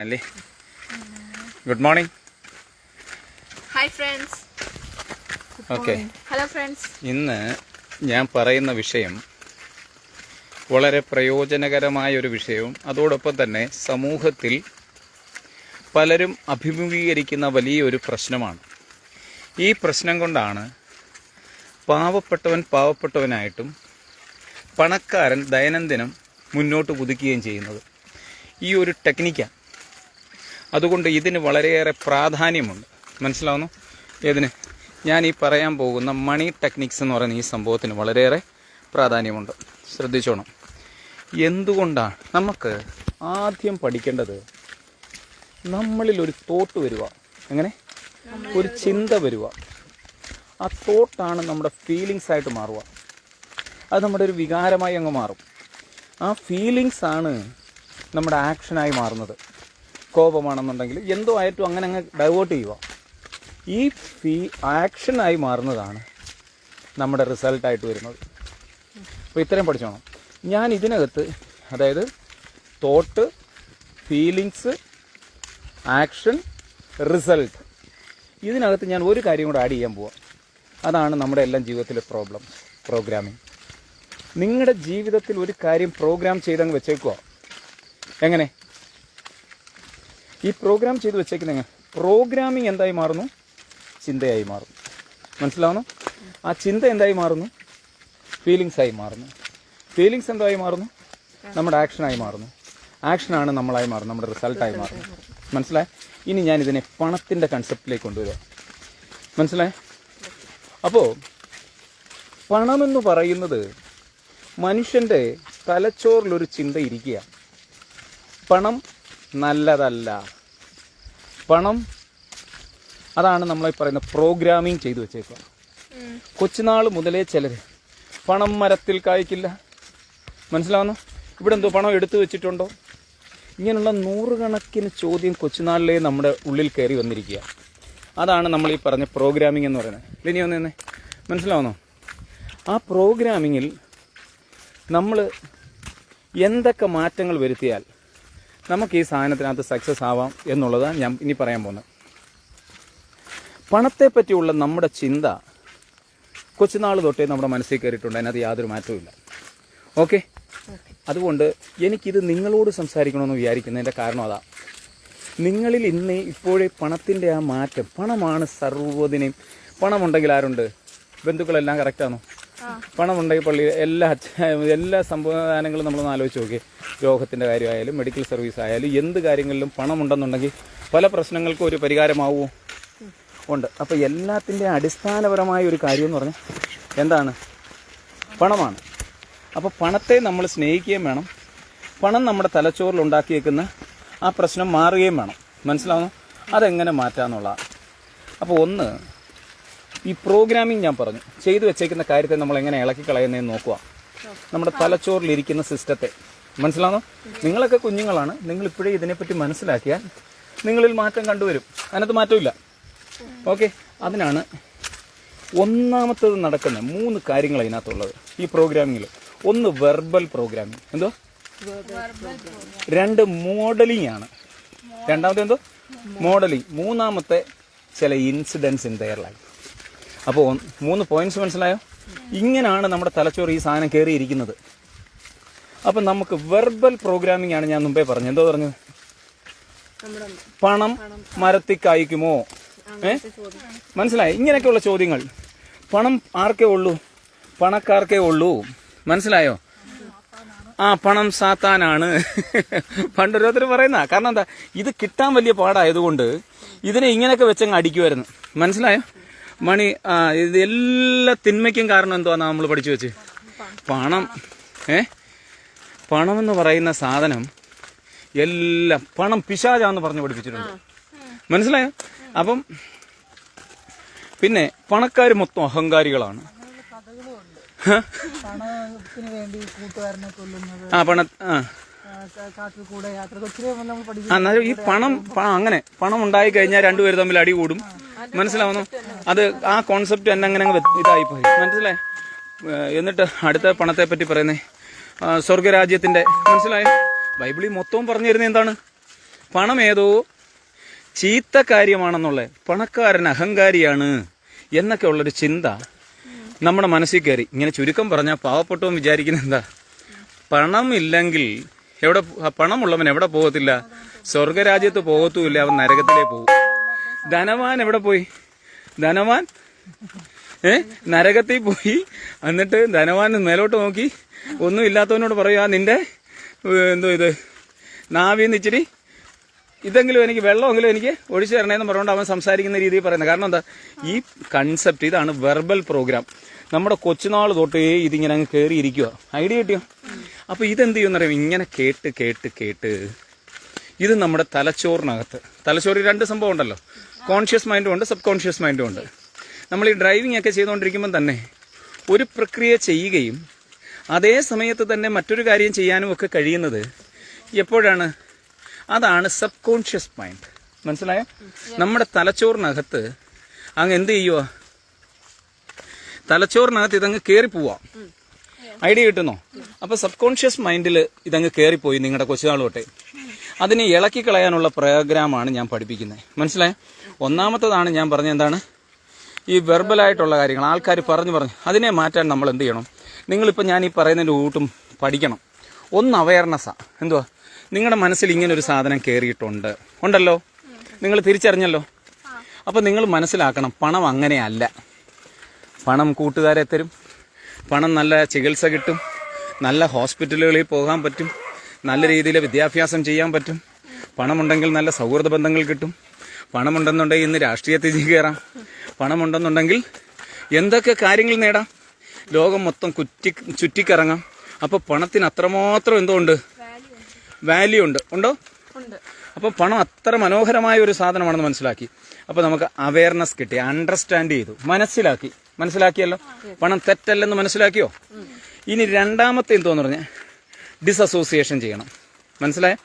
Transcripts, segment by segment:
അല്ലേ? Good morning. Hi friends. Okay, hello friends. ഇന്ന് ഞാൻ പറയുന്ന വിഷയം വളരെ പ്രയോജനകരമായൊരു വിഷയവും അതോടൊപ്പം തന്നെ സമൂഹത്തിൽ പലരും അഭിമുഖീകരിക്കുന്ന വലിയൊരു പ്രശ്നമാണ്. ഈ പ്രശ്നം കൊണ്ടാണ് പാവപ്പെട്ടവൻ പാവപ്പെട്ടവനായിട്ടും പണക്കാരൻ ദൈനംദിനം മുന്നോട്ട് കുതിക്കുകയും ചെയ്യുന്നത്. ഈ ഒരു ടെക്നിക്കാണ്. അതുകൊണ്ട് ഇതിന് വളരെയേറെ പ്രാധാന്യമുണ്ട്. മനസ്സിലാവുന്നു? ഏതിന്? ഞാൻ ഈ പറയാൻ പോകുന്ന മണി ടെക്നിക്സ് എന്ന് പറയുന്ന ഈ സംഭവത്തിന് വളരെയേറെ പ്രാധാന്യമുണ്ട്. ശ്രദ്ധിച്ചോണം. എന്തുകൊണ്ടാണ് നമുക്ക് ആദ്യം പഠിക്കേണ്ടത്? നമ്മളിൽ ഒരു തോട്ട് വരിക. എങ്ങനെ? ഒരു ചിന്ത വരിക. ആ തോട്ടാണ് നമ്മുടെ ഫീലിങ്സ് ആയിട്ട് മാറുക. അത് നമ്മുടെ ഒരു വികാരമായി അങ്ങ് മാറും. ആ ഫീലിങ്സ് ആണ് നമ്മുടെ ആക്ഷനായി മാറുന്നത്. കോപമാണെന്നുണ്ടെങ്കിൽ എന്തോ ആയിട്ടും അങ്ങനെ അങ്ങ് ഡൈവേർട്ട് ചെയ്യുക. ഈ ആക്ഷനായി മാറുന്നതാണ് നമ്മുടെ റിസൾട്ടായിട്ട് വരുന്നത്. അപ്പോൾ ഇത്രയും പഠിച്ചോണം. ഞാൻ ഇതിനകത്ത്, അതായത് തോട്ട്, ഫീലിങ്സ്, ആക്ഷൻ, റിസൾട്ട്, ഇതിനകത്ത് ഞാൻ ഒരു കാര്യം കൂടെ ആഡ് ചെയ്യാൻ പോവാം. അതാണ് നമ്മുടെ എല്ലാം ജീവിതത്തിലെ പ്രോഗ്രാമിങ്. നിങ്ങളുടെ ജീവിതത്തിൽ ഒരു കാര്യം പ്രോഗ്രാം ചെയ്തങ്ങ് വെച്ചേക്കുക. എങ്ങനെ? ഈ പ്രോഗ്രാം ചെയ്ത് വെച്ചേക്കുന്നത് എങ്ങനെ? പ്രോഗ്രാമിങ് എന്തായി മാറുന്നു? ചിന്തയായി മാറും. മനസ്സിലാവുന്നു? ആ ചിന്ത എന്തായി മാറുന്നു? ഫീലിങ്സായി മാറുന്നു. ഫീലിങ്സ് എന്തായി മാറുന്നു? നമ്മുടെ ആക്ഷനായി മാറുന്നു. ആക്ഷനാണ് നമ്മളായി മാറുന്നത്, നമ്മുടെ റിസൾട്ടായി മാറുന്നു. മനസ്സിലായി? ഇനി ഞാൻ ഇതിനെ പണത്തിൻ്റെ കൺസെപ്റ്റിലേക്ക് കൊണ്ടുവരിക. മനസ്സിലായി? അപ്പോൾ പണമെന്ന് പറയുന്നത് മനുഷ്യൻ്റെ തലച്ചോറിലൊരു ചിന്ത ഇരിക്കുക. പണം നല്ലതല്ല. പണം, അതാണ് നമ്മളീ പറയുന്ന പ്രോഗ്രാമിങ് ചെയ്തു വെച്ചേക്കുക. കൊച്ചുനാൾ മുതലേ ചിലർ പണം മരത്തിൽ കായ്ക്കില്ല. മനസ്സിലാവുന്നു? ഇവിടെ എന്തോ പണം എടുത്തു വെച്ചിട്ടുണ്ടോ? ഇങ്ങനെയുള്ള നൂറുകണക്കിന് ചോദ്യം കൊച്ചുനാളിലേ നമ്മുടെ ഉള്ളിൽ കയറി വന്നിരിക്കുക. അതാണ് നമ്മൾ ഈ പറഞ്ഞ പ്രോഗ്രാമിംഗ് എന്ന് പറയുന്നത്. ഇനി ഒന്ന് തന്നെ മനസ്സിലാവുന്നോ? ആ പ്രോഗ്രാമിങ്ങിൽ നമ്മൾ എന്തൊക്കെ മാറ്റങ്ങൾ വരുത്തിയാൽ നമുക്ക് ഈ സാധനത്തിനകത്ത് സക്സസ് ആവാം എന്നുള്ളതാണ് ഞാൻ ഇനി പറയാൻ പോകുന്നത്. പണത്തെ പറ്റിയുള്ള നമ്മുടെ ചിന്ത കൊച്ചുനാൾ തൊട്ടേ നമ്മുടെ മനസ്സിൽ കയറിയിട്ടുണ്ട്. അതിനകത്ത് യാതൊരു മാറ്റവും. ഓക്കെ? അതുകൊണ്ട് എനിക്കിത് നിങ്ങളോട് സംസാരിക്കണമെന്ന് വിചാരിക്കുന്നതിൻ്റെ കാരണം അതാ. നിങ്ങളിൽ ഇന്ന് ഇപ്പോഴേ പണത്തിൻ്റെ ആ മാറ്റം, പണമാണ് സർവ്വതിനെയും. പണമുണ്ടെങ്കിൽ ആരുണ്ട്? ബന്ധുക്കളെല്ലാം കറക്റ്റാണോ? പണമുണ്ടെങ്കിൽ പള്ളി എല്ലാ സംവിധാനങ്ങളും നമ്മളൊന്ന് ആലോചിച്ച് നോക്കി. രോഗത്തിൻ്റെ കാര്യമായാലും മെഡിക്കൽ സർവീസ് ആയാലും എന്ത് കാര്യങ്ങളിലും പണമുണ്ടെന്നുണ്ടെങ്കിൽ പല പ്രശ്നങ്ങൾക്കും ഒരു പരിഹാരമാവുമോ? ഉണ്ട്. അപ്പോൾ എല്ലാത്തിൻ്റെ അടിസ്ഥാനപരമായ ഒരു കാര്യം എന്ന് പറഞ്ഞാൽ എന്താണ്? പണമാണ്. അപ്പോൾ പണത്തെ നമ്മൾ സ്നേഹിക്കുകയും വേണം. പണം നമ്മുടെ തലച്ചോറിൽ ഉണ്ടാക്കിയേക്കുന്ന ആ പ്രശ്നം മാറുകയും വേണം. മനസ്സിലാവുന്നു? അതെങ്ങനെ മാറ്റാമെന്നുള്ളതാണ്. അപ്പോൾ ഒന്ന്, ഈ പ്രോഗ്രാമിംഗ് ഞാൻ പറഞ്ഞു, ചെയ്തു വെച്ചേക്കുന്ന കാര്യത്തെ നമ്മൾ എങ്ങനെ ഇളക്കി കളയുന്നതെന്ന് നോക്കുക. നമ്മുടെ തലച്ചോറിലിരിക്കുന്ന സിസ്റ്റത്തെ. മനസ്സിലാവുന്നു? നിങ്ങളൊക്കെ കുഞ്ഞുങ്ങളാണ്. നിങ്ങളിപ്പോഴേ ഇതിനെപ്പറ്റി മനസ്സിലാക്കിയാൽ നിങ്ങളിൽ മാറ്റം കണ്ടുവരും. അതിനകത്ത് മാറ്റമില്ല. ഓക്കെ? അതിനാണ് ഒന്നാമത്തത് നടക്കുന്ന 3 കാര്യങ്ങൾ അതിനകത്തുള്ളത് ഈ പ്രോഗ്രാമിങ്ങിൽ. ഒന്ന് വെർബൽ പ്രോഗ്രാമിംഗ്. എന്തോ? 2 മോഡലിംഗ് ആണ്. രണ്ടാമത്തെ എന്തോ? മോഡലിംഗ്. മൂന്നാമത്തെ ചില ഇൻസിഡൻസ് ഇൻ ദെയർ ലൈഫ്. അപ്പോൾ 3 പോയിന്റ്സ് മനസ്സിലായോ? ഇങ്ങനെയാണ് നമ്മുടെ തലച്ചോറ് ഈ സാധനം കയറിയിരിക്കുന്നത്. അപ്പം നമുക്ക് വെർബൽ പ്രോഗ്രാമിംഗ് ആണ് ഞാൻ മുമ്പേ പറഞ്ഞത്. എന്തോ പറഞ്ഞത്? പണം മരത്തിൽ കായ്ക്കുമോ? മനസ്സിലായി? ഇങ്ങനെയൊക്കെയുള്ള ചോദ്യങ്ങൾ. പണം ആർക്കേ ഉള്ളൂ? പണക്കാർക്കേ ഉള്ളൂ. മനസ്സിലായോ? പണം സാത്താനാണ് പണ്ടൊരുത്തർ പറയുന്ന. കാരണം എന്താ? ഇത് കിട്ടാൻ വലിയ പാടായതുകൊണ്ട് ഇതിനെ ഇങ്ങനെയൊക്കെ വെച്ചങ്ങ് അടിക്കുമായിരുന്നു. മനസ്സിലായോ? മണി ഇത് എല്ലാ തിന്മയ്ക്കും കാരണം എന്തുവാന്നാ നമ്മൾ പഠിച്ചു വെച്ച്? പണം. പണമെന്ന് പറയുന്ന സാധനം എല്ലാം പണം പിശാചാന്ന് പറഞ്ഞ് പഠിപ്പിച്ചിട്ടുണ്ട്. മനസ്സിലായോ? അപ്പം പിന്നെ പണക്കാർ മൊത്തം അഹങ്കാരികളാണ്. എന്നാലും ഈ പണം അങ്ങനെ പണം ഉണ്ടായി കഴിഞ്ഞാൽ രണ്ടുപേരും തമ്മിൽ അടി കൂടും. മനസ്സിലാവുന്നു? അത് ആ കോൺസെപ്റ്റ് എന്നെ അങ്ങനെ ഇതായിപ്പോയി. മനസ്സിലായി? എന്നിട്ട് അടുത്ത പണത്തെ പറ്റി പറയുന്നേ സ്വർഗരാജ്യത്തിന്റെ. മനസ്സിലായോ? ബൈബിളിൽ മൊത്തവും പറഞ്ഞു തരുന്നത് എന്താണ്? പണം ഏതോ ചീത്ത കാര്യമാണെന്നുള്ള, പണക്കാരൻ അഹങ്കാരിയാണ് എന്നൊക്കെ ഉള്ളൊരു ചിന്ത നമ്മുടെ മനസ്സിൽ കയറി. ഇങ്ങനെ ചുരുക്കം പറഞ്ഞാൽ പാവപ്പെട്ടവൻ വിചാരിക്കുന്ന എന്താ, പണമില്ലെങ്കിൽ പണമുള്ളവൻ എവിടെ പോകത്തില്ല, സ്വർഗരാജ്യത്ത് പോകത്തുമില്ല, അവൻ നരകത്തിലേ പോകും. ധനവാൻ എവിടെ പോയി? ധനവാൻ നരകത്തിൽ പോയി. എന്നിട്ട് ധനവാൻ മേലോട്ട് നോക്കി ഒന്നും ഇല്ലാത്തവനോട് പറയുക, നിന്റെ എന്തോ ഇത് നാവിന്ന് ഇച്ചിരി ഇതെങ്കിലും എനിക്ക്, വെള്ളമെങ്കിലും എനിക്ക് ഒഴിച്ചു തരണേന്ന് പറഞ്ഞുകൊണ്ട് അവൻ സംസാരിക്കുന്ന രീതിയിൽ പറയുന്നത്. കാരണം എന്താ, ഈ കൺസെപ്റ്റ് ഇതാണ് വെർബൽ പ്രോഗ്രാം. നമ്മുടെ കൊച്ചുനാൾ തൊട്ടേ ഇതിങ്ങനെ അങ്ങ് കയറിയിരിക്കുക. ഐഡിയ കിട്ടിയോ? അപ്പോൾ ഇതെന്ത് ചെയ്യുമെന്നറിയാം, ഇങ്ങനെ കേട്ട് കേട്ട് കേട്ട് ഇത് നമ്മുടെ തലച്ചോറിൽ രണ്ട് സംഭവം ഉണ്ടല്ലോ, കോൺഷ്യസ് മൈൻഡും ഉണ്ട്, സബ് കോൺഷ്യസ് മൈൻഡും ഉണ്ട്. നമ്മൾ ഈ ഡ്രൈവിംഗ് ഒക്കെ ചെയ്തുകൊണ്ടിരിക്കുമ്പം തന്നെ ഒരു പ്രക്രിയ ചെയ്യുകയും അതേ സമയത്ത് തന്നെ മറ്റൊരു കാര്യം ചെയ്യാനും ഒക്കെ കഴിയുന്നത് എപ്പോഴാണ്? അതാണ് സബ് കോൺഷ്യസ് മൈൻഡ്. മനസ്സിലായോ? നമ്മുടെ തലച്ചോറിനകത്ത് അങ്ങ് എന്ത് ചെയ്യുക, തലച്ചോറിനകത്ത് ഇതങ്ങ് കയറിപ്പോവാം. ഐഡിയ കിട്ടുന്നോ? അപ്പോൾ സബ് കോൺഷ്യസ് മൈൻഡിൽ ഇതങ്ങ് കയറിപ്പോയി നിങ്ങളുടെ കൊച്ചുനാൾ തൊട്ടേ. അതിനെ ഇളക്കി കളയാനുള്ള പ്രോഗ്രാമാണ് ഞാൻ പഠിപ്പിക്കുന്നത്. മനസ്സിലായോ? ഒന്നാമത്തതാണ് ഞാൻ പറഞ്ഞ എന്താണ്, ഈ വെർബലായിട്ടുള്ള കാര്യങ്ങൾ ആൾക്കാർ പറഞ്ഞു അതിനെ മാറ്റാൻ നമ്മൾ എന്ത് ചെയ്യണം? നിങ്ങളിപ്പോൾ ഞാൻ ഈ പറയുന്നതിൻ്റെ കൂട്ടും പഠിക്കണം. ഒന്ന് അവയർനെസ്സാണ്. എന്തുവാ? നിങ്ങളുടെ മനസ്സിൽ ഇങ്ങനൊരു സാധനം ഉണ്ടല്ലോ, നിങ്ങൾ തിരിച്ചറിഞ്ഞല്ലോ. അപ്പോൾ നിങ്ങൾ മനസ്സിലാക്കണം, പണം അങ്ങനെയല്ല. പണം കൂട്ടുകാരെ തരും, പണം നല്ല ചികിത്സ കിട്ടും, നല്ല ഹോസ്പിറ്റലുകളിൽ പോകാൻ പറ്റും, നല്ല രീതിയിൽ വിദ്യാഭ്യാസം ചെയ്യാൻ പറ്റും, പണമുണ്ടെങ്കിൽ നല്ല സൗഹൃദ ബന്ധങ്ങൾ കിട്ടും, പണമുണ്ടെന്നുണ്ടെങ്കിൽ ഇന്ന് രാഷ്ട്രീയത്തിൽ കയറാം, പണമുണ്ടെന്നുണ്ടെങ്കിൽ എന്തൊക്കെ കാര്യങ്ങൾ നേടാം, ലോകം മൊത്തം ചുറ്റിക്കറങ്ങാം. അപ്പോൾ പണത്തിന് അത്രമാത്രം എന്തുകൊണ്ട് വാല്യൂ ഉണ്ടോ? അപ്പോൾ പണം അത്ര മനോഹരമായ ഒരു സാധനമാണെന്ന് മനസ്സിലാക്കി. അപ്പോൾ നമുക്ക് അവയർനെസ് കിട്ടി, അണ്ടർസ്റ്റാൻഡ് ചെയ്തു, മനസ്സിലാക്കിയല്ലോ. പണം തെറ്റല്ലെന്ന് മനസ്സിലാക്കിയോ? ഇനി രണ്ടാമത്തെ എന്തോന്ന് പറഞ്ഞാൽ ഡിസസോസിയേഷൻ ചെയ്യണം. മനസ്സിലായോ?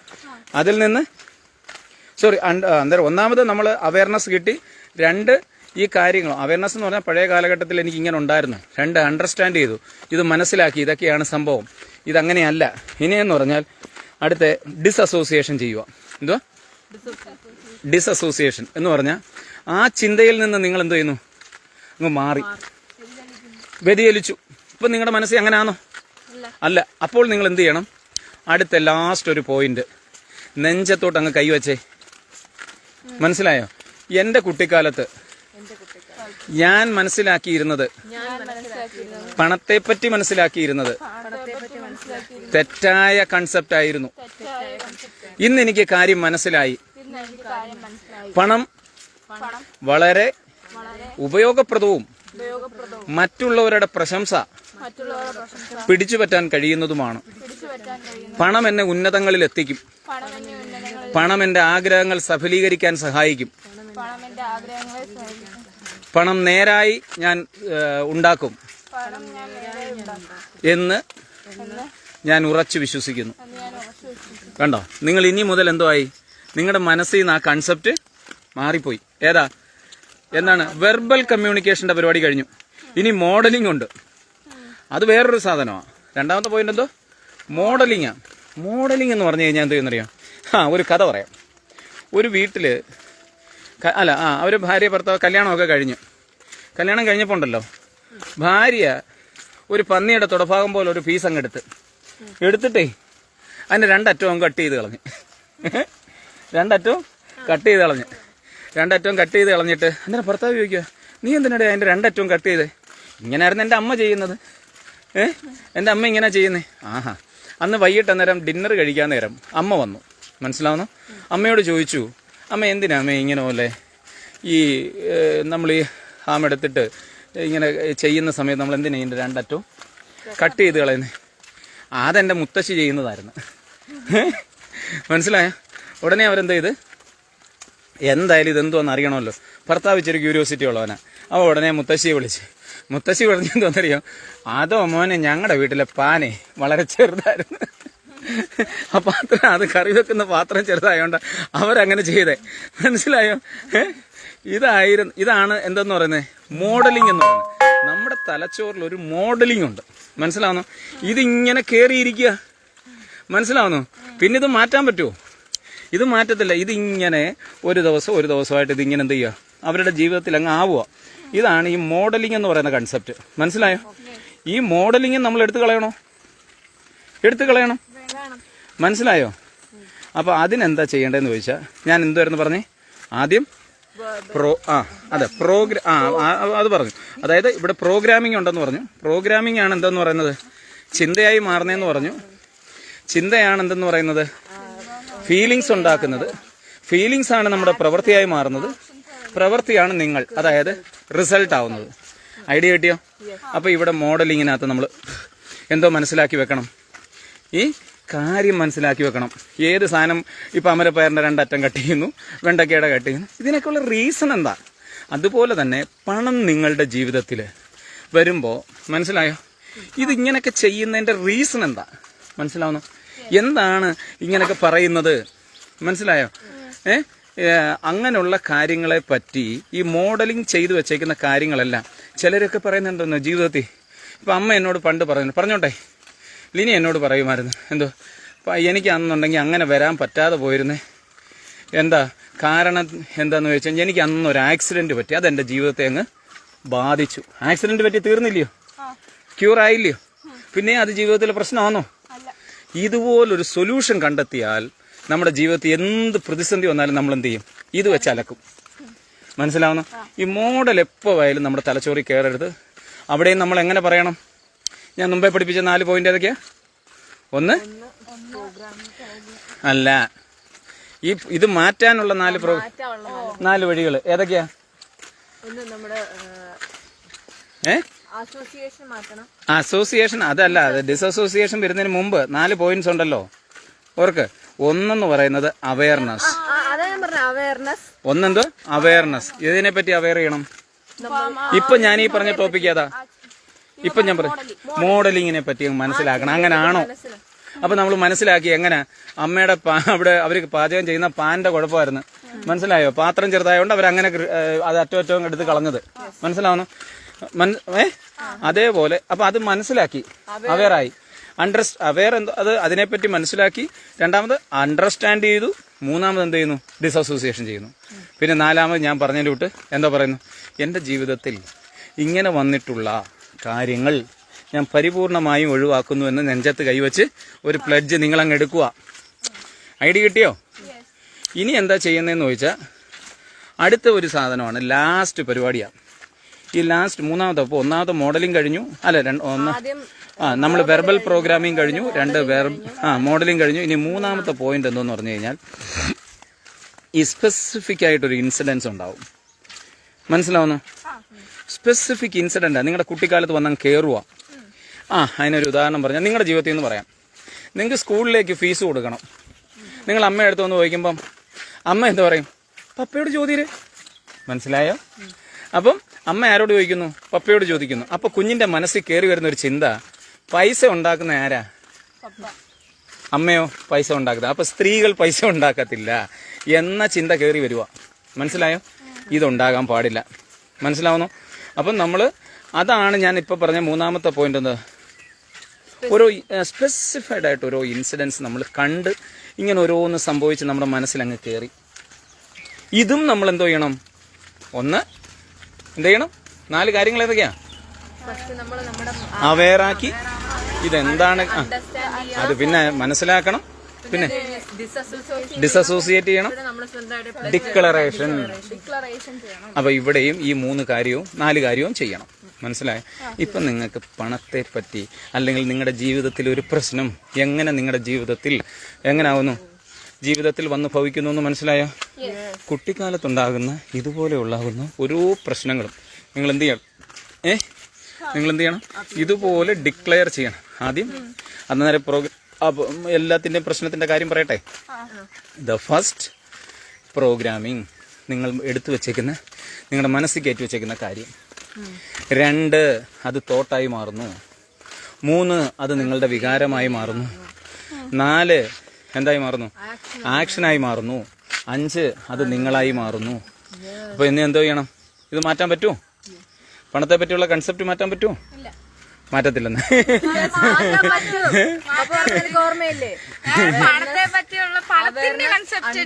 അതിൽ നിന്ന് അന്നേരം ഒന്നാമത് നമ്മൾ അവയർനെസ് കിട്ടി, രണ്ട് ഈ കാര്യങ്ങൾ അവയർനെസ് എന്ന് പറഞ്ഞാൽ പഴയ കാലഘട്ടത്തിൽ എനിക്ക് ഇങ്ങനെ ഉണ്ടായിരുന്നു, രണ്ട് അണ്ടർസ്റ്റാൻഡ് ചെയ്തു, ഇത് മനസ്സിലാക്കി, ഇതൊക്കെയാണ് സംഭവം, ഇതങ്ങനെയല്ല. ഇനിയെന്ന് പറഞ്ഞാൽ അടുത്ത ഡിസസോസിയേഷൻ ചെയ്യുക. എന്തുവാ ഡിസസോസിയേഷൻ എന്ന് പറഞ്ഞാൽ ആ ചിന്തയിൽ നിന്ന് നിങ്ങൾ എന്ത് ചെയ്യുന്നു, അങ്ങ് മാറി, വ്യതിചലിച്ചു. ഇപ്പം നിങ്ങളുടെ മനസ്സിൽ അങ്ങനെയാണോ? അല്ല. അപ്പോൾ നിങ്ങൾ എന്ത് ചെയ്യണം, അടുത്ത ലാസ്റ്റ് ഒരു പോയിന്റ് നെഞ്ചത്തോട്ട് അങ്ങ് കൈവച്ചേ. മനസ്സിലായോ? എൻ്റെ കുട്ടിക്കാലത്ത് ഞാൻ മനസ്സിലാക്കിയിരുന്നത്, പണത്തെപ്പറ്റി മനസ്സിലാക്കിയിരുന്നത് തെറ്റായ കൺസെപ്റ്റ് ആയിരുന്നു. ഇന്ന് എനിക്ക് കാര്യം മനസ്സിലായി. പണം വളരെ ഉപയോഗപ്രദവും മറ്റുള്ളവരുടെ പ്രശംസ പിടിച്ചുപറ്റാൻ കഴിയുന്നതുമാണ്. പണം എന്നെ ഉന്നതങ്ങളിൽ എത്തിക്കും. പണം എന്റെ ആഗ്രഹങ്ങൾ സഫലീകരിക്കാൻ സഹായിക്കും. പണം നേരായി ഞാൻ ഉണ്ടാക്കും എന്ന് ഞാൻ ഉറച്ചു വിശ്വസിക്കുന്നു. കണ്ടോ? നിങ്ങൾ ഇനി മുതൽ എന്തോ ആയി, നിങ്ങളുടെ മനസ്സിൽ നിന്ന് ആ കൺസെപ്റ്റ് മാറിപ്പോയി. എന്താണ്? വെർബൽ കമ്മ്യൂണിക്കേഷന്റെ പരിപാടി കഴിഞ്ഞു. ഇനി മോഡലിംഗ് ഉണ്ട്. അത് വേറൊരു സാധനമാണ്. രണ്ടാമത്തെ പോയിന്റ് എന്തോ? മോഡലിംഗാണ്. മോഡലിംഗ് എന്ന് പറഞ്ഞു കഴിഞ്ഞാൽ എന്ത് ചെയ്യുന്നറിയാം? ഒരു കഥ പറയാം. ഒരു വീട്ടില് അവർ ഭാര്യ ഭർത്താവ് കല്യാണമൊക്കെ കഴിഞ്ഞു. കല്യാണം കഴിഞ്ഞപ്പോൾ ഉണ്ടല്ലോ, ഭാര്യ ഒരു പന്നിയുടെ തുടഭാഗം പോലെ ഒരു പീസ് അങ്ങ് എടുത്തിട്ടേ അതിൻ്റെ രണ്ടറ്റവും കട്ട് ചെയ്ത് കളഞ്ഞ് രണ്ടറ്റവും കട്ട് ചെയ്ത് കളഞ്ഞിട്ട് അന്നേരം ഭർത്താവ് ചോദിക്കുക, നീ എന്തിനാടെ അതിൻ്റെ രണ്ടറ്റവും കട്ട് ചെയ്തേ? ഇങ്ങനെയായിരുന്നു എൻ്റെ അമ്മ ചെയ്യുന്നത്. എൻ്റെ അമ്മ ഇങ്ങനെ ചെയ്യുന്നേ. അന്ന് വൈകിട്ട് അന്നേരം ഡിന്നർ കഴിക്കാൻ നേരം അമ്മ വന്നു. മനസ്സിലാവുന്നു? അമ്മയോട് ചോദിച്ചു, അമ്മ എന്തിനാ അമ്മ ഇങ്ങനെ പോലെ ഈ നമ്മൾ ഈ ഹാമെടുത്തിട്ട് ഇങ്ങനെ ചെയ്യുന്ന സമയത്ത് നമ്മൾ എന്തിനാ ഇതിൻ്റെ രണ്ടറ്റവും കട്ട് ചെയ്ത് കളയുന്നത്? അതെൻ്റെ മുത്തശ്ശി ചെയ്യുന്നതായിരുന്നു. മനസ്സിലായോ? ഉടനെ അവരെന്താ ചെയ്ത്, എന്തായാലും ഇതെന്തോന്ന് അറിയണമല്ലോ. ഭർത്താവ് ഇച്ചിരി ക്യൂരിയോസിറ്റി ഉള്ളവനാ. അവ ഉടനെ മുത്തശ്ശിയെ വിളിച്ച്, മുത്തശ്ശി പറഞ്ഞെന്തോന്നറിയോ, അതോ മോനെ ഞങ്ങളുടെ വീട്ടിലെ പാനെ വളരെ ചെറുതായിരുന്നു, ആ പാത്രം, അത് കറി വെക്കുന്ന പാത്രം ചെറുതായോണ്ട് അവരങ്ങനെ ചെയ്തേ. മനസ്സിലായോ? ഇതാണ് എന്തെന്ന് പറയുന്നത്, മോഡലിംഗ് എന്ന് പറയുന്നത്. നമ്മുടെ തലച്ചോറിൽ ഒരു മോഡലിംഗ് ഉണ്ട്. മനസ്സിലാവുന്നു? ഇതിങ്ങനെ കയറിയിരിക്കുക. മനസ്സിലാവുന്നു? പിന്നെ ഇത് മാറ്റാൻ പറ്റുമോ? ഇത് മാറ്റത്തില്ല. ഇതിങ്ങനെ ഒരു ദിവസമായിട്ട് ഇതിങ്ങനെ എന്ത് ചെയ്യുക, അവരുടെ ജീവിതത്തിൽ അങ്ങ് ആവുക. ഇതാണ് ഈ മോഡലിംഗ് എന്ന് പറയുന്ന കൺസെപ്റ്റ്. മനസ്സിലായോ? ഈ മോഡലിംഗ് നമ്മൾ എടുത്തു കളയണം. മനസ്സിലായോ? അപ്പോൾ അതിനെന്താ ചെയ്യേണ്ടതെന്ന് ചോദിച്ചാൽ ഞാൻ എന്തുവായിരുന്നു പറഞ്ഞേ ആദ്യം? അത് പറഞ്ഞു. അതായത് ഇവിടെ പ്രോഗ്രാമിംഗ് ഉണ്ടെന്ന് പറഞ്ഞു. പ്രോഗ്രാമിംഗ് ആണ് എന്തെന്ന് പറയുന്നത്? ചിന്തയായി മാറുന്നതെന്ന് പറഞ്ഞു. ചിന്തയാണ് എന്തെന്ന് പറയുന്നത്? ഫീലിങ്സ് ഉണ്ടാക്കുന്നത്. ഫീലിങ്സ് ആണ് നമ്മുടെ പ്രവൃത്തിയായി മാറുന്നത്. പ്രവൃത്തിയാണ് നിങ്ങൾ, അതായത് റിസൾട്ട് ആവുന്നത്. ഐഡിയ കിട്ടിയോ? അപ്പോൾ ഇവിടെ മോഡലിങ്ങിനകത്ത് നമ്മൾ എന്തോ മനസ്സിലാക്കി വെക്കണം, ഈ കാര്യം മനസ്സിലാക്കി വെക്കണം. ഏത് സാധനം ഇപ്പം അമരപ്പയറിൻ്റെ 2 അറ്റം കട്ട് ചെയ്യുന്നു, വെണ്ടക്കയുടെ കട്ട് ചെയ്യുന്നു, ഇതിനൊക്കെയുള്ള റീസൺ എന്താ? അതുപോലെ തന്നെ പണം നിങ്ങളുടെ ജീവിതത്തിൽ വരുമ്പോൾ മനസ്സിലായോ, ഇതിങ്ങനെയൊക്കെ ചെയ്യുന്നതിൻ്റെ റീസൺ എന്താ? മനസ്സിലാവുന്നു? എന്താണ് ഇങ്ങനെയൊക്കെ പറയുന്നത്? മനസ്സിലായോ? അങ്ങനെയുള്ള കാര്യങ്ങളെ പറ്റി ഈ മോഡലിംഗ് ചെയ്തു വെച്ചേക്കുന്ന കാര്യങ്ങളെല്ലാം ചിലരൊക്കെ പറയുന്നുണ്ടെന്ന് ജീവിതത്തിൽ. ഇപ്പം അമ്മ എന്നോട് പണ്ട് പറഞ്ഞോട്ടെ, ലിനി എന്നോട് പറയുമായിരുന്നു, എന്തോ എനിക്ക് അന്നുണ്ടെങ്കിൽ അങ്ങനെ വരാൻ പറ്റാതെ പോയിരുന്നേ. എന്താ കാരണം? എന്താണെന്ന് ചോദിച്ചാൽ എനിക്ക് അന്നൊരു ആക്സിഡൻറ്റ് പറ്റി, അതെൻ്റെ ജീവിതത്തെ അങ്ങ് ബാധിച്ചു. ആക്സിഡൻറ്റ് പറ്റി തീർന്നില്ലയോ? ക്യൂർ ആയില്ലയോ? പിന്നെ അത് ജീവിതത്തിലെ പ്രശ്നമാണോ? ഇതുപോലൊരു സൊല്യൂഷൻ കണ്ടെത്തിയാൽ നമ്മുടെ ജീവിതത്തിൽ എന്ത് പ്രതിസന്ധി വന്നാലും നമ്മൾ എന്ത് ചെയ്യും? ഇത് വെച്ച് അലക്കും. മനസ്സിലാവുന്നു? ഈ മോഡൽ എപ്പോൾ ആയാലും നമ്മുടെ തലച്ചോറിൽ കയറരുത്. അവിടെയും നമ്മൾ എങ്ങനെ പറയണം? ഞാൻ മുമ്പേ പഠിപ്പിച്ച 4 പോയിന്റ് ഏതൊക്കെയാ? ഒന്ന് അല്ല, ഇത് മാറ്റാനുള്ള 4 വഴികൾ ഏതൊക്കെയാ? അസോസിയേഷൻ അതല്ല, ഡിസോസിയേഷൻ വരുന്നതിന് മുമ്പ് 4 പോയിന്റ്സ് ഉണ്ടല്ലോ, ഓർക്ക്. ഒന്നെന്ന് പറയുന്നത് അവയർനെസ്. ഒന്നെന്തോ അവയർനെസ്. ഇതിനെ പറ്റി അവയർ ചെയ്യണം. ഇപ്പൊ ഞാൻ ഈ പറഞ്ഞ ടോപ്പിക് ഏതാ? ഇപ്പൊ ഞാൻ പറയും മോഡലിങ്ങിനെ പറ്റി മനസ്സിലാക്കണം. അങ്ങനാണോ? അപ്പൊ നമ്മൾ മനസ്സിലാക്കി എങ്ങനെ? അമ്മയുടെ അവിടെ അവർക്ക് പാചകം ചെയ്യുന്ന പാന്റെ കുഴപ്പമായിരുന്നു. മനസ്സിലായോ? പാത്രം ചെറുതായതുകൊണ്ട് അവരങ്ങനെ അത് അറ്റവും എടുത്ത് കളഞ്ഞത്. മനസ്സിലാവുന്നു? അതേപോലെ അപ്പൊ അത് മനസ്സിലാക്കി, അവെയറായി. അവെയർ എന്തോ അത് അതിനെപ്പറ്റി മനസ്സിലാക്കി. രണ്ടാമത് അണ്ടർസ്റ്റാൻഡ് ചെയ്തു. മൂന്നാമത് എന്ത് ചെയ്യുന്നു? ഡിസോസിയേഷൻ ചെയ്യുന്നു. പിന്നെ 4ാമത് ഞാൻ പറഞ്ഞതിൻ്റെ വിട്ട് എന്താ പറയുന്നു? എൻ്റെ ജീവിതത്തിൽ ഇങ്ങനെ വന്നിട്ടുള്ള കാര്യങ്ങൾ ഞാൻ പരിപൂർണമായും ഒഴിവാക്കുന്നു എന്ന് നെഞ്ചത്ത് കൈവച്ച് ഒരു പ്ലഡ്ജ് നിങ്ങളങ്ങ് എടുക്കുക. ഐഡിയ കിട്ടിയോ? ഇനി എന്താ ചെയ്യുന്നതെന്ന് ചോദിച്ചാൽ അടുത്ത ഒരു സാധനമാണ്, ലാസ്റ്റ് പരിപാടിയാണ്. ഈ ലാസ്റ്റ് 3ാമത്തെ, അപ്പോൾ 1ാമത്തെ മോഡലിംഗ് കഴിഞ്ഞു, അല്ല നമ്മൾ വെർബൽ പ്രോഗ്രാമിംഗ് കഴിഞ്ഞു, 2 മോഡലിംഗ് കഴിഞ്ഞു. ഇനി 3ാമത്തെ പോയിന്റ് എന്തോന്ന് പറഞ്ഞു കഴിഞ്ഞാൽ ഈ സ്പെസിഫിക് ആയിട്ടൊരു ഇൻസിഡൻസ് ഉണ്ടാവും. മനസ്സിലാവുന്നു? സ്പെസിഫിക് ഇൻസിഡൻറ്റാണ്. നിങ്ങളുടെ കുട്ടിക്കാലത്ത് വന്നങ്ങ് കയറുക. അതിനൊരു ഉദാഹരണം പറഞ്ഞാൽ നിങ്ങളുടെ ജീവിതത്തിൽ നിന്ന് പറയാം. നിങ്ങൾക്ക് സ്കൂളിലേക്ക് ഫീസ് കൊടുക്കണം. നിങ്ങൾ അമ്മയടുത്ത് വന്ന് ചോദിക്കുമ്പം അമ്മ എന്താ പറയും? പപ്പയോട് ചോദ്യര്. മനസ്സിലായോ? അപ്പം അമ്മ ആരോട് ചോദിക്കുന്നു? പപ്പയോട് ചോദിക്കുന്നു. അപ്പൊ കുഞ്ഞിന്റെ മനസ്സിൽ കയറി വരുന്ന ഒരു ചിന്ത, പൈസ ഉണ്ടാക്കുന്ന ആരാ? അമ്മയോ പൈസ ഉണ്ടാക്കുന്നത്? അപ്പൊ സ്ത്രീകൾ പൈസ ഉണ്ടാക്കത്തില്ല എന്ന ചിന്ത കയറി വരിക. മനസ്സിലായോ? ഇതുണ്ടാകാൻ പാടില്ല. മനസ്സിലാവുന്നു? അപ്പം നമ്മൾ അതാണ് ഞാൻ ഇപ്പൊ പറഞ്ഞ 3ാമത്തെ പോയിന്റ്. എന്താ? ഓരോ സ്പെസിഫൈഡ് ആയിട്ട് ഓരോ ഇൻസിഡൻസ് നമ്മൾ കണ്ട് ഇങ്ങനെ ഓരോന്ന് സംഭവിച്ച് നമ്മുടെ മനസ്സിലങ്ങ് കയറി. ഇതും നമ്മൾ എന്തോ ചെയ്യണം? ഒന്ന് എന്ത് ചെയ്യണം? 4 കാര്യങ്ങൾ ഏതൊക്കെയാ? അവെയറാക്കി ഇതെന്താണ് അത് പിന്നെ മനസ്സിലാക്കണം. പിന്നെ ഡിസോസിയേറ്റ് ചെയ്യണം, ഡിക്ലറേഷൻ. അപ്പൊ ഇവിടെയും ഈ 4 കാര്യവും ചെയ്യണം. മനസ്സിലായോ? ഇപ്പം നിങ്ങൾക്ക് പണത്തെ പറ്റി അല്ലെങ്കിൽ നിങ്ങളുടെ ജീവിതത്തിൽ ഒരു പ്രശ്നം എങ്ങനെ നിങ്ങളുടെ ജീവിതത്തിൽ എങ്ങനാവുന്നു, ജീവിതത്തിൽ വന്ന് ഭവിക്കുന്നു എന്ന് മനസ്സിലായോ? കുട്ടിക്കാലത്തുണ്ടാകുന്ന ഇതുപോലെ ഉണ്ടാകുന്ന ഓരോ പ്രശ്നങ്ങളും നിങ്ങൾ എന്ത് ചെയ്യണം? നിങ്ങൾ എന്ത് ചെയ്യണം? ഇതുപോലെ ഡിക്ലെയർ ചെയ്യണം. ആദ്യം അന്നേരം എല്ലാത്തിൻ്റെയും പ്രശ്നത്തിൻ്റെ കാര്യം പറയട്ടെ. ദ ഫസ്റ്റ് പ്രോഗ്രാമിംഗ്, നിങ്ങൾ എടുത്തു വച്ചേക്കുന്ന നിങ്ങളുടെ മനസ്സിൽ കയറ്റി വച്ചേക്കുന്ന കാര്യം. 2 അത് തോട്ടായി മാറുന്നു. 3 അത് നിങ്ങളുടെ വികാരമായി മാറുന്നു. 4 എന്തായി മാറുന്നു? ആക്ഷനായി മാറുന്നു. 5 അത് നിങ്ങളായി മാറുന്നു. അപ്പൊ ഇനി എന്തോ ചെയ്യണം? ഇത് മാറ്റാൻ പറ്റുമോ? പണത്തെ പറ്റിയുള്ള കൺസെപ്റ്റ് മാറ്റാൻ പറ്റുമോ? മാറ്റത്തില്ലെന്ന്. പണത്തെ പറ്റിയുള്ള പണത്തിന്റെ കൺസെപ്റ്റ്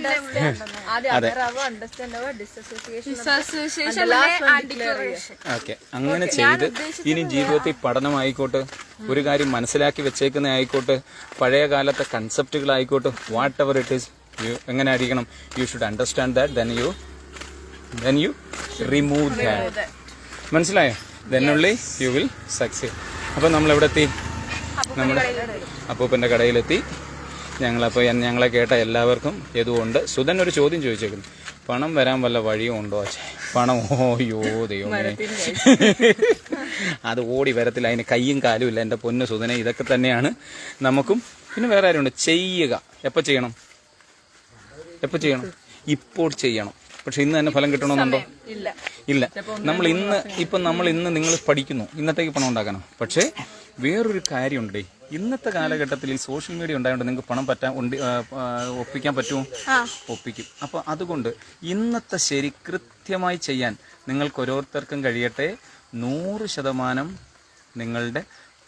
ഓക്കെ, അങ്ങനെ ചെയ്ത് ഇനി ജീവിതത്തിൽ പഠനമായിക്കോട്ടെ, ഒരു കാര്യം മനസ്സിലാക്കി വെച്ചേക്കുന്ന ആയിക്കോട്ടെ, പഴയ കാലത്തെ കൺസെപ്റ്റുകളായിക്കോട്ടെ, വാട്ട് എവർ ഇറ്റ് ഈസ്, എങ്ങനെ ആയിരിക്കണം, you should understand that, then you remove that. മനസ്സിലായോ? then only you will succeed. അപ്പോൾ നമ്മൾ എവിടെ എത്തി? നമ്മുടെ അപ്പൂപ്പൻ്റെ കടയിലെത്തി. ഞങ്ങളപ്പോൾ ഞങ്ങളെ കേട്ട എല്ലാവർക്കും ഇതുകൊണ്ട് സുധൻ ഒരു ചോദ്യം ചോദിച്ചേക്കുന്നു, പണം വരാൻ വല്ല വഴിയും ഉണ്ടോ? പണം ഓയോ ദൈവമേ, അത് ഓടി വരത്തില്ല, അതിന് കയ്യും കാലും ഇല്ല. എൻ്റെ പൊന്നു സുധനെ, ഇതൊക്കെ തന്നെയാണ് നമുക്കും. പിന്നെ വേറെ ആരുണ്ട്? ചെയ്യുക. എപ്പോൾ ചെയ്യണം? ഇപ്പോൾ ചെയ്യണം. പക്ഷെ ഇന്ന് തന്നെ ഫലം കിട്ടണമെന്നുണ്ടോ? ഇല്ല. നമ്മൾ ഇന്ന് നിങ്ങൾ പഠിക്കുന്നു, ഇന്നത്തേക്ക് പണം ഉണ്ടാക്കണം. പക്ഷേ വേറൊരു കാര്യമുണ്ട്, ഇന്നത്തെ കാലഘട്ടത്തിൽ ഈ സോഷ്യൽ മീഡിയ ഉണ്ടായതുകൊണ്ട് നിങ്ങൾക്ക് പണം ഒപ്പിക്കാൻ പറ്റുമോ? ഒപ്പിക്കും. അപ്പോൾ അതുകൊണ്ട് ഇന്നത്തെ ശരി കൃത്യമായി ചെയ്യാൻ നിങ്ങൾക്ക് ഓരോരുത്തർക്കും കഴിയട്ടെ. 100% നിങ്ങളുടെ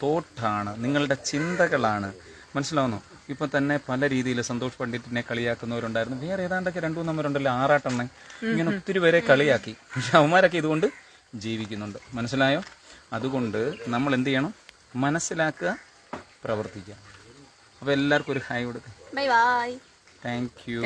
തോട്ടാണ്, നിങ്ങളുടെ ചിന്തകളാണ്. മനസ്സിലാവുന്നു? ഇപ്പം തന്നെ പല രീതിയിൽ സന്തോഷ് പണ്ഡിറ്റിനെ കളിയാക്കുന്നവരുണ്ടായിരുന്നു. വേറെ ഏതാണ്ടൊക്കെ 2-3 നമ്പരുണ്ടല്ലോ, 6 ഇങ്ങനെ ഒത്തിരി പേരെ കളിയാക്കി. പക്ഷെ അവന്മാരൊക്കെ ഇതുകൊണ്ട് ജീവിക്കുന്നുണ്ട്. മനസ്സിലായോ? അതുകൊണ്ട് നമ്മൾ എന്ത് ചെയ്യണം? മനസ്സിലാക്കുക, പ്രവർത്തിക്കുക. അപ്പോൾ എല്ലാവർക്കും ഒരു ഹായ് കൊടുക്കുക. Bye bye. Thank you.